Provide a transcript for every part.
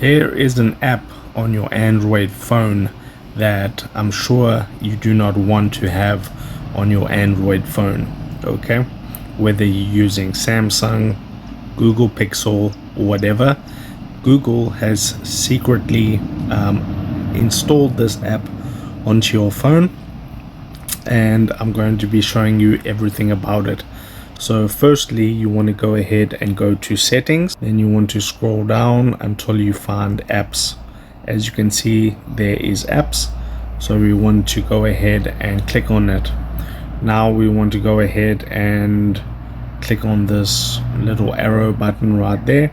There is an app on your Android phone that I'm sure you do not want to have on your Android phone, okay? Whether you're using Samsung, Google Pixel, or whatever, Google has secretly installed this app onto your phone, and I'm going to be showing you everything about it. So firstly, you want to go ahead and go to settings, then you want to scroll down until you find apps. As you can see, there is apps, so we want to go ahead and click on it. Now we want to go ahead and click on this little arrow button right there,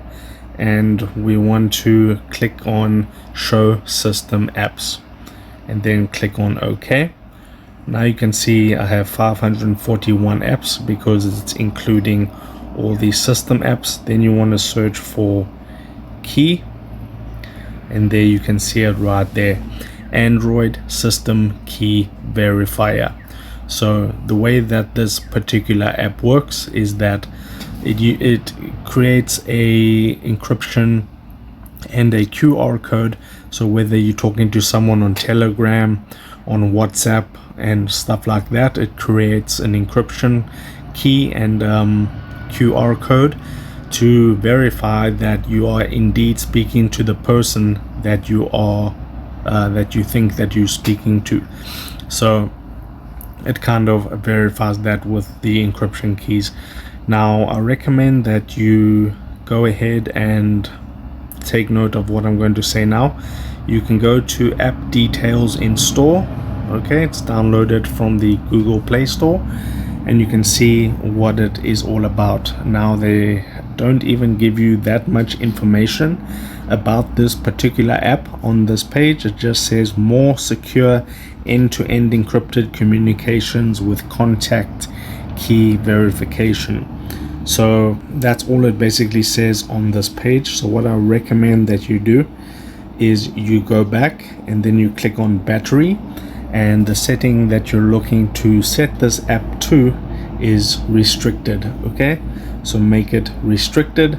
and we want to click on show system apps and then click on OK. Now you can see I have 541 apps because it's including all these system apps. Then you want to search for key, and there you can see it right there, Android System Key Verifier. So the way that this particular app works is that it creates a encryption and a QR code. So whether you're talking to someone on Telegram, on WhatsApp and stuff like that, it creates an encryption key and QR code to verify that you are indeed speaking to the person that you are that you think that you're speaking to. So it kind of verifies that with the encryption keys. Now I recommend that you go ahead and take note of what I'm going to say now. You can go to app details in store. Okay, it's downloaded from the Google Play Store, and you can see what it is all about. Now they don't even give you that much information about this particular app on this page. It just says more secure end-to-end encrypted communications with contact key verification. So that's all it basically says on this page. So what I recommend that you do is you go back and then you click on battery, and the setting that you're looking to set this app to is restricted. Okay, so make it restricted,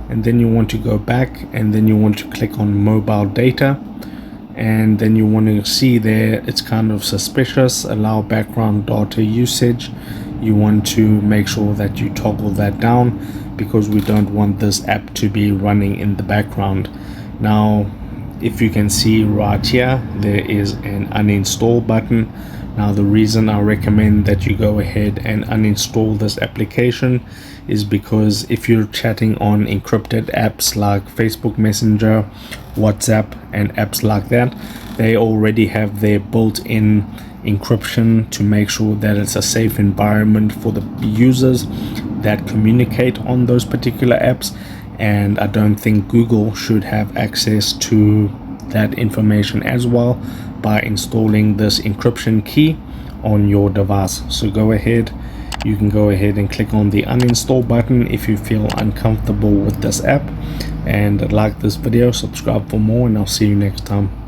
and then you want to go back and then you want to click on mobile data, and then you want to see there it's kind of suspicious, allow background data usage. You want to make sure that you toggle that down because we don't want this app to be running in the background. Now if you can see right here, there is an uninstall button. Now the reason I recommend that you go ahead and uninstall this application is because if you're chatting on encrypted apps like Facebook Messenger, WhatsApp and apps like that, they already have their built-in encryption to make sure that it's a safe environment for the users that communicate on those particular apps. And I don't think Google should have access to that information as well by installing this encryption key on your device. So go ahead, you can go ahead and click on the uninstall button if you feel uncomfortable with this app. And like this video, subscribe for more, and I'll see you next time.